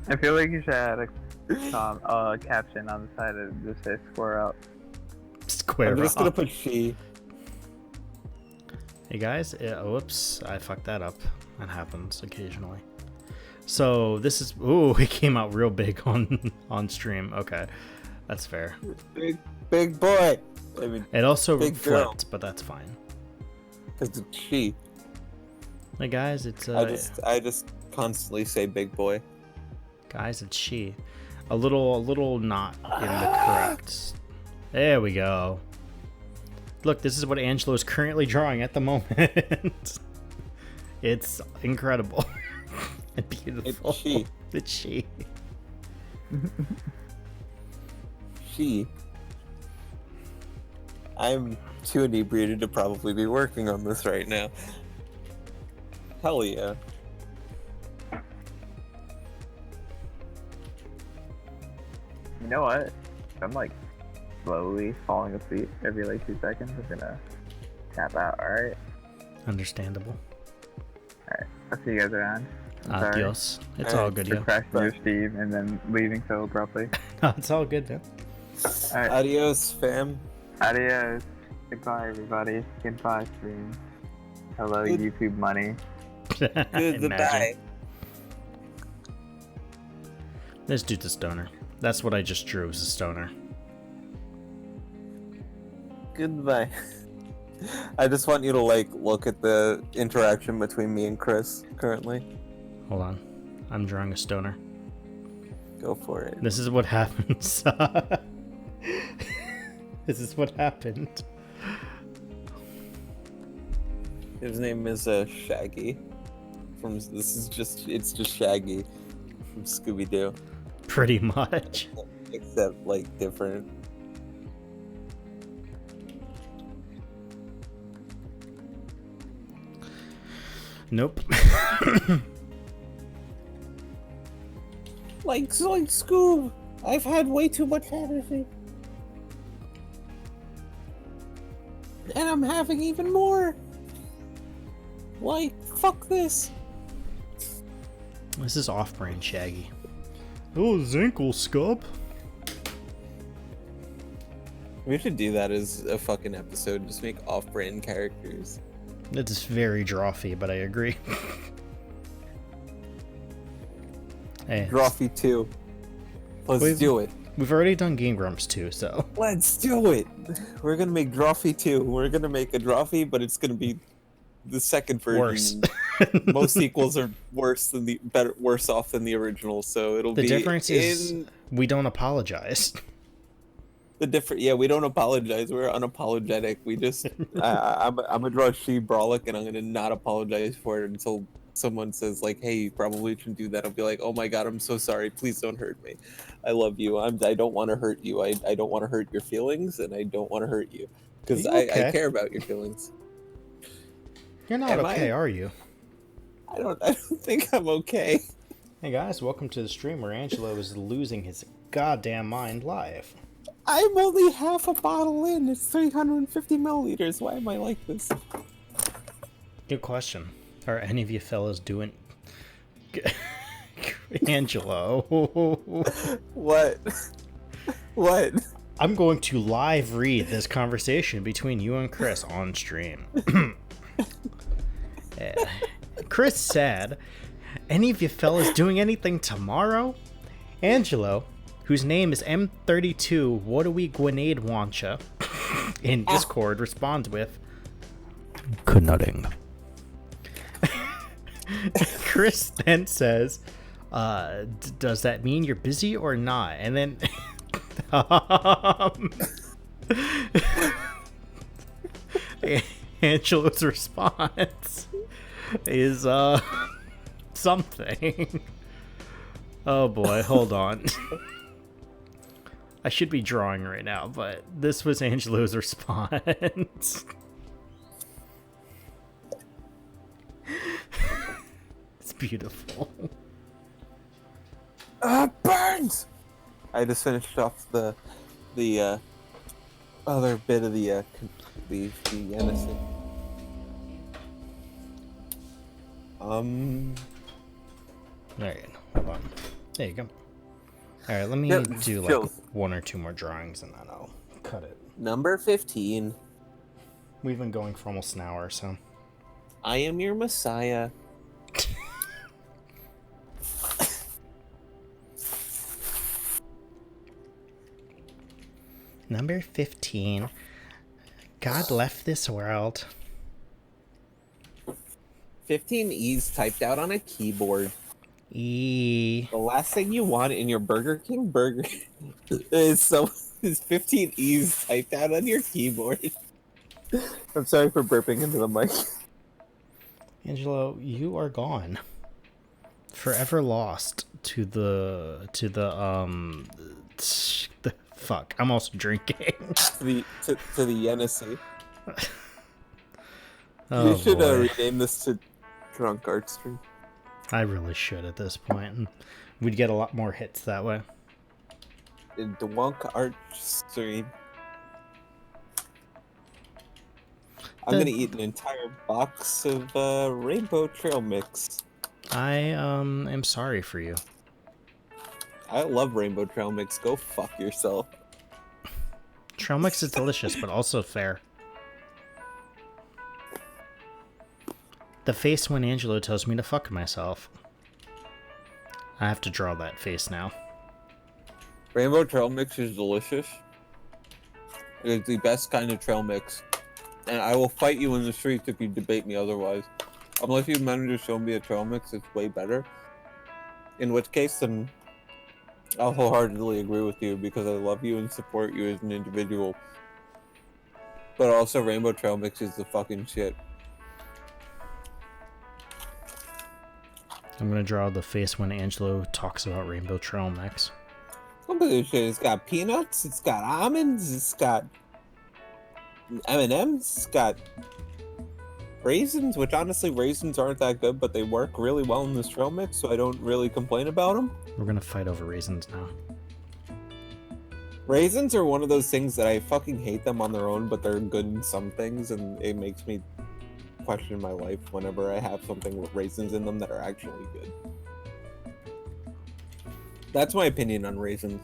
I feel like you should add a caption on the side of this say square up.
Square up.
I'm just gonna put she.
Hey guys, whoops, I fucked that up. That happens occasionally. So this is, ooh, it came out real big on stream. Okay, that's fair.
Big boy. I mean,
it also
big
flipped,
girl.
But that's fine.
It's a she.
Hey guys, it's
I just constantly say big boy.
Guys, it's she. A little not in the correct. There we go. Look, this is what Angelo is currently drawing at the moment. It's incredible. And beautiful.
It's she.
It's she.
She. I'm too inebriated to probably be working on this right now. Hell yeah.
You know what? I'm like slowly falling asleep every like 2 seconds. I'm gonna tap out, alright?
Understandable.
Alright, I'll see you guys around.
Adios. It's all good, yeah.
Crashing your Steve and then leaving so abruptly.
No, it's all good, yeah.
Alright.
Adios, fam.
Adios. Goodbye, everybody. Goodbye, stream. Hello, YouTube money.
Goodbye.
This dude's a stoner. That's what I just drew, was a stoner.
Goodbye. I just want you to like look at the interaction between me and Chris currently.
Hold on. I'm drawing a stoner.
Go for it.
This is what happens. This is what happened.
His name is Shaggy. It's just Shaggy from Scooby-Doo.
Pretty much.
Except like different.
Nope.
like Scoob. I've had way too much fantasy. And I'm having even more. Like, fuck this.
This is off-brand Shaggy. Oh, Zinkle Scub.
We should do that as a fucking episode. Just make off-brand characters.
It's very drawfy, but I agree. Hey,
Drawfy 2. Let's do it.
We've already done Game Grumps 2, so.
Let's do it. We're gonna make Drawfy 2. We're gonna make a Drawfy, but it's gonna be the second version.
Worse.
Most sequels are worse off than the original, so it'll be.
The difference is we don't apologize.
Yeah, we don't apologize. We're unapologetic. We just, I'm gonna draw She Brolic, and I'm gonna not apologize for it until someone says like, "Hey, you probably shouldn't do that," I'll be like, "Oh my god, I'm so sorry. Please don't hurt me. I love you. I don't want to hurt you. I don't want to hurt your feelings, and I don't want to hurt you because
Are you okay?
I care about your feelings."
You're not okay, are you?
I don't think I'm okay.
Hey guys, welcome to the stream where Angelo is losing his goddamn mind live.
I'm only half a bottle in. It's 350 milliliters. Why am I like this?
Good question. Are any of you fellas doing... Angelo.
What? What?
I'm going to live read this conversation between you and Chris on stream. Chris said, any of you fellas doing anything tomorrow? Angelo, whose name is M32 What Do We Grenade Wancha in Discord, responds with, Knutting. Chris then says, does that mean you're busy or not? And then Angelo's response is something. Oh boy, hold on. I should be drawing right now, but this was Angelo's response. It's beautiful.
Burns! I just finished off the other bit of the NSA.
Alright, hold on. There you go. Alright, let me do like
chill.
1 or 2 more drawings and then I'll cut it.
Number 15.
We've been going for almost an hour, so.
I am your messiah.
Number 15. God left this world.
15 E's typed out on a keyboard.
E.
The last thing you want in your Burger King burger is 15 E's typed out on your keyboard. I'm sorry for burping into the mic.
Angelo, you are gone. Forever lost to the fuck. I'm also drinking.
to the NSC.
Oh,
you should
boy.
rename this to Drunk Art Stream.
I really should at this point. We'd get a lot more hits that way.
Drunk Art Stream. I'm gonna eat an entire box of Rainbow Trail Mix.
I am sorry for you.
I love Rainbow Trail Mix. Go fuck yourself.
Trail mix is delicious, but also fair. The face when Angelo tells me to fuck myself. I have to draw that face now.
Rainbow Trail Mix is delicious. It is the best kind of trail mix. And I will fight you in the streets if you debate me otherwise. Unless you manage to show me a trail mix that's way better. In which case, then I'll wholeheartedly agree with you because I love you and support you as an individual. But also, Rainbow Trail Mix is the fucking shit.
I'm gonna draw the face when Angelo talks about Rainbow Trail Mix.
Look at this shit. It's got peanuts, it's got almonds, it's got M&M's, it's got raisins, which honestly raisins aren't that good, but they work really well in this trail mix, so I don't really complain about them.
We're gonna fight over raisins now.
Raisins are one of those things that I fucking hate them on their own, but they're good in some things, and it makes me question my life whenever I have something with raisins in them that are actually good. That's my opinion on raisins.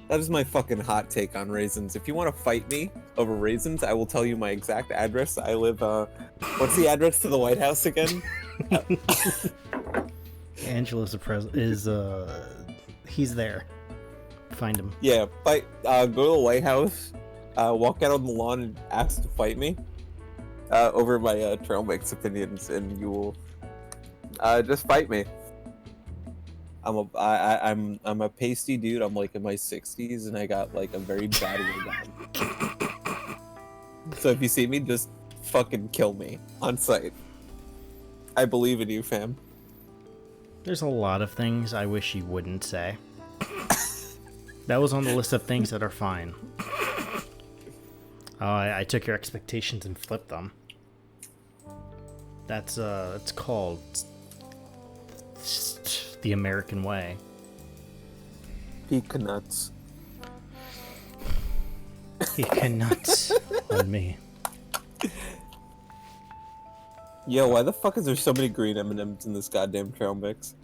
That is my fucking hot take on raisins. If you want to fight me over raisins, I will tell you my exact address. I live, what's the address to the White House again?
Angelo's he's there. Find him.
Yeah, fight. Go to the White House, walk out on the lawn and ask to fight me over my trail mix opinions, and you will just fight me. I'm a pasty dude. I'm like in my 60s, and I got like a very bad wig. So if you see me, just fucking kill me on sight. I believe in you, fam.
There's a lot of things I wish you wouldn't say. That was on the list of things that are fine. Oh, I took your expectations and flipped them. That's it's called the American way.
Peanuts.
Peanuts on me.
Yo, why the fuck is there so many green M&Ms in this goddamn trail mix?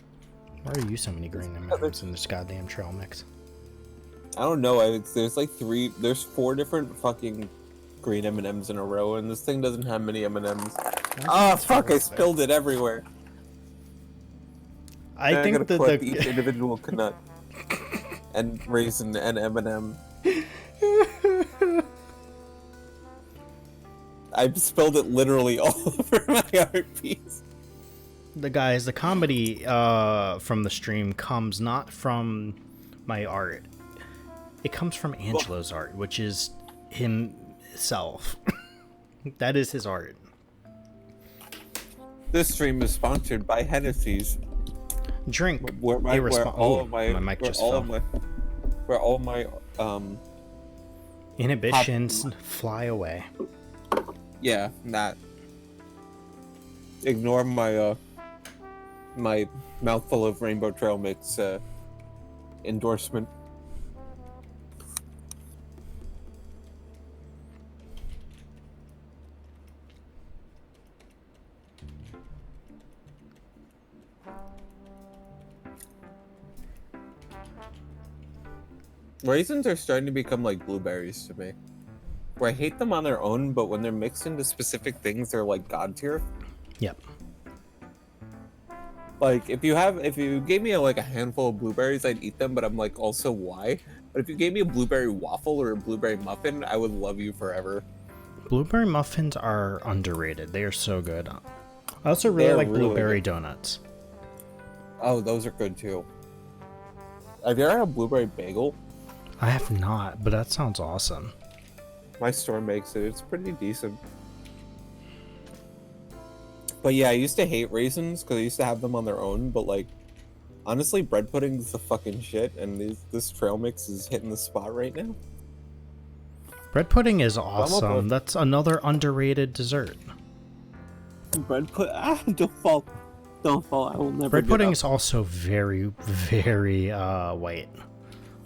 Why are you so many green M&Ms in this goddamn trail mix?
I don't know. There's 4 different fucking green M&Ms in a row, and this thing doesn't have many M&Ms. Ah, fuck! I spilled it everywhere.
I think
gotta
that
collect each individual nut and raisin and M&M. I spilled it literally all over my art piece.
the comedy from the stream comes not from my art. It comes from Angelo's art, which is himself. That is his art.
This stream is sponsored by Hennessy's.
Drink.
Where all of my
mic just fell.
Where all my
inhibitions fly away.
Yeah, not. Ignore my my mouthful of Rainbow Trail Mix endorsement. Raisins are starting to become like blueberries to me. Where I hate them on their own, but when they're mixed into specific things, they're like god tier.
Yep.
Like if you gave me a handful of blueberries, I'd eat them, but I'm like, also why? But if you gave me a blueberry waffle or a blueberry muffin, I would love you forever.
Blueberry muffins are underrated. They are so good. I also really like blueberry donuts.
Oh, those are good too. Have you ever had a blueberry bagel?
I have not, but that sounds awesome.
My store makes it. It's pretty decent. But yeah, I used to hate raisins because I used to have them on their own, but like, honestly, bread pudding's the fucking shit, and this trail mix is hitting the spot right now.
Bread pudding is awesome. That's another underrated dessert.
Don't fall. Don't fall. I will never.
Bread pudding is also very, very white,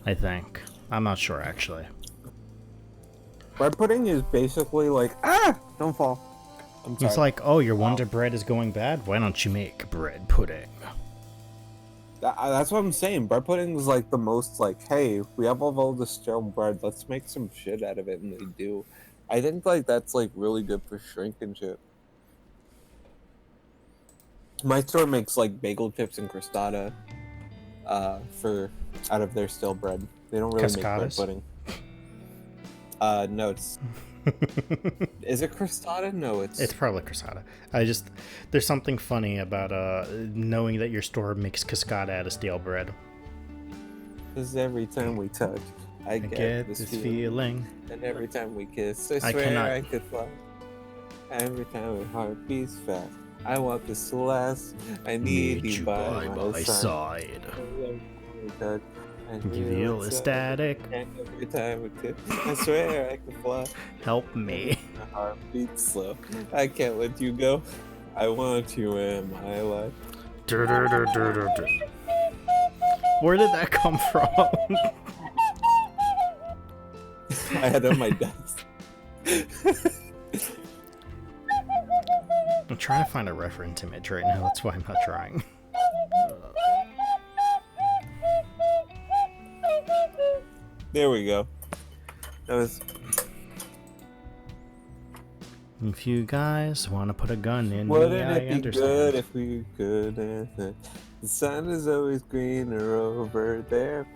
I think. I'm not sure, actually.
Bread pudding is basically like, don't fall. I'm sorry.
It's like, oh, your Wonder Bread is going bad? Why don't you make bread pudding?
That's what I'm saying. Bread pudding is like the most like, hey, we have all this stale bread. Let's make some shit out of it, and they do. I think like that's like really good for shrink and shit. My store makes like bagel chips and crostata for out of their stale bread. They don't really make bread pudding. No, it's is it crostata? No, it's
probably crostata. There's something funny about knowing that your store makes cascada out of stale bread.
Because every time we touch, I get this feeling. And every time we kiss, I swear I could fly. Every time my heart beats fast, I want this to last. I need you by my side. Every time we touch, I feel ecstatic. And every time we kiss, I swear I can fly.
Help me.
My heart beats slow. I can't let you go. I want you in my life.
Where did that come from?
I had it on my desk.
I'm trying to find a reference image right now. That's why I'm not trying.
There we go. That was.
If you guys want to put a gun in
Wouldn't
me, I
it be
understand.
good if we could? The sun is always greener over there.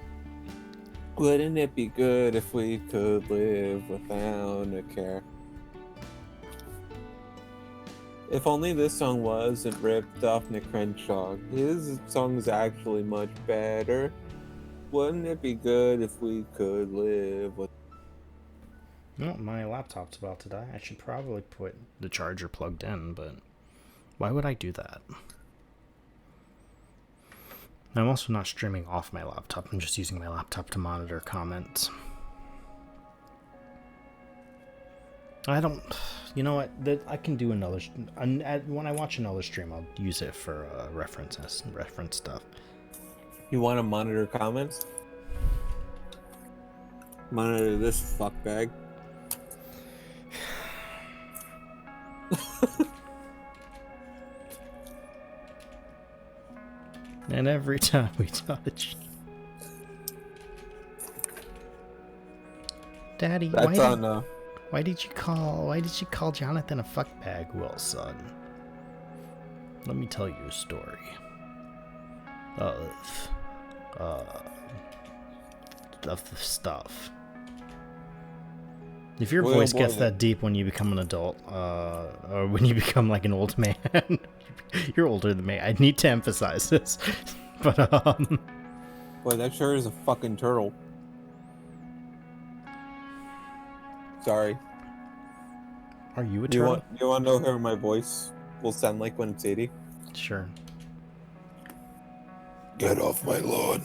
Wouldn't it be good if we could live without a care? If only this song wasn't ripped off Nick Crenshaw. His song's actually much better. Wouldn't it be good if we could live with...
No, my laptop's about to die. I should probably put the charger plugged in, but why would I do that? I'm also not streaming off my laptop. I'm just using my laptop to monitor comments. I don't... You know what? I can do another... When I watch another stream, I'll use it for reference stuff.
You want to monitor comments? Monitor this fuckbag.
And every time we touch... Daddy,
That's
why did you call Johnathan a fuckbag, Wilson? Let me tell you a story of the stuff. If your voice gets that deep when you become an adult, or when you become like an old man, you're older than me. I need to emphasize this, but
Boy, that sure is a fucking turtle. Sorry.
Are you a turtle?
You want to know how my voice will sound like when it's 80?
Sure.
Get off my lawn.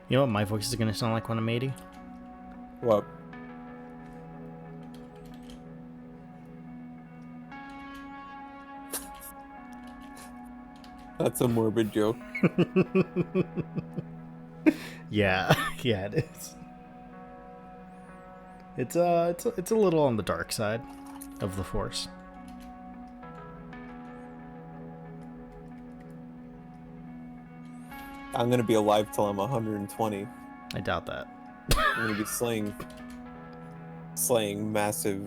You know what my voice is going to sound like when I'm 80?
What? That's a morbid joke.
Yeah, yeah, it is. It's a little on the dark side of the Force.
I'm gonna be alive till I'm 120.
I doubt that.
I'm gonna be slaying massive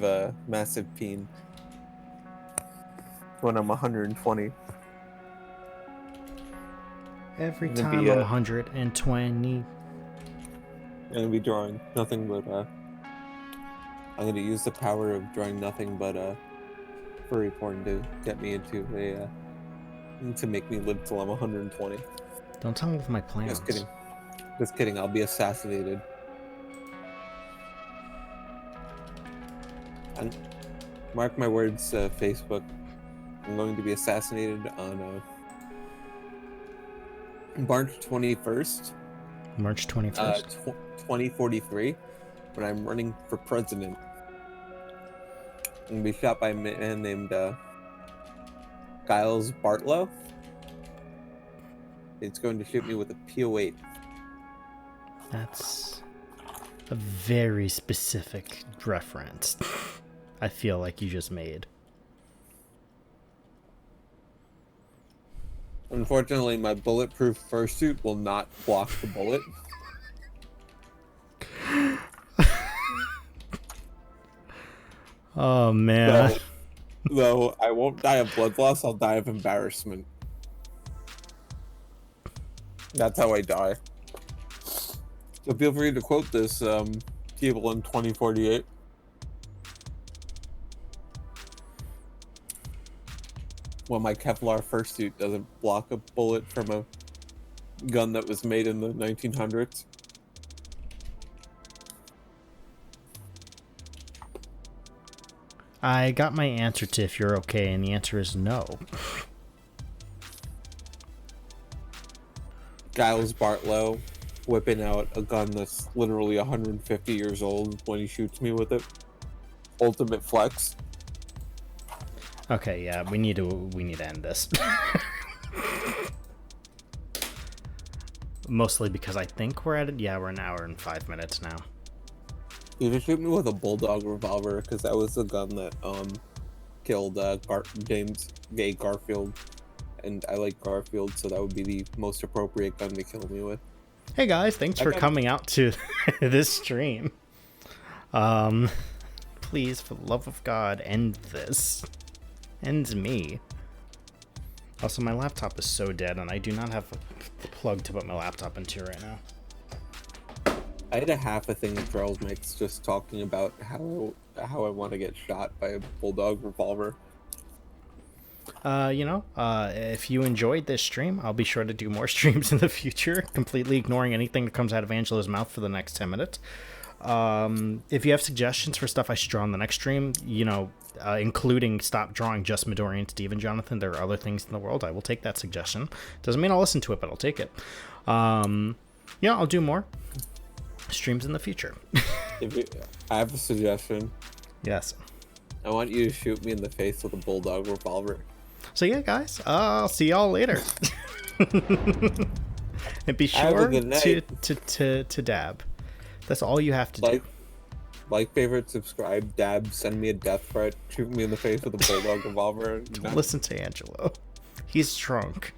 peen when I'm 120.
Every time I'm 120.
I'm gonna be drawing nothing but I'm gonna use the power of drawing nothing but furry porn to get me into to make me live till I'm 120.
Don't tell me with my plans.
Just kidding. I'll be assassinated. And mark my words, Facebook. I'm going to be assassinated on March 21st.
March 21st.
2043, when I'm running for president. I'm gonna be shot by a man named Giles Bartlow. It's going to shoot me with a PO8.
That's a very specific reference. I feel like you just made.
Unfortunately, my bulletproof fursuit will not block the bullet.
Oh man.
Though I won't die of blood loss, I'll die of embarrassment. That's how I die. So feel free to quote this, people in 2048. Well, my Kevlar fursuit doesn't block a bullet from a gun that was made in the 1900s.
I got my answer to if you're okay, and the answer is no.
Giles Bartlow whipping out a gun that's literally 150 years old when he shoots me with it. Ultimate flex.
Okay, yeah, we need to end this. Mostly because I think we're at it. Yeah, we're an hour and 5 minutes now.
You just shoot me with a bulldog revolver, because that was the gun that killed James Gay Garfield, and I like Garfield, so that would be the most appropriate gun to kill me with.
Hey guys, thanks for coming out to this stream. Please, for the love of God, end this. End me. Also, my laptop is so dead, and I do not have a plug to put my laptop into right now.
I had a half a thing of trails mix just talking about how I want to get shot by a bulldog revolver.
If you enjoyed this stream, I'll be sure to do more streams in the future, completely ignoring anything that comes out of Angelo's mouth for the next 10 minutes. If you have suggestions for stuff I should draw on the next stream, you know, including stop drawing just Midori and Steve and Johnathan, there are other things in the world, I will take that suggestion. Doesn't mean I'll listen to it, but I'll take it. Yeah, I'll do more streams in the future.
I have a suggestion.
Yes.
I want you to shoot me in the face with a bulldog revolver.
So yeah, guys, I'll see y'all later. And be
Have a
sure
good night.
to dab. That's all you have to do.
Like, favorite, subscribe, dab, send me a death threat, shoot me in the face with a bulldog revolver.
Don't listen to Angelo. He's drunk.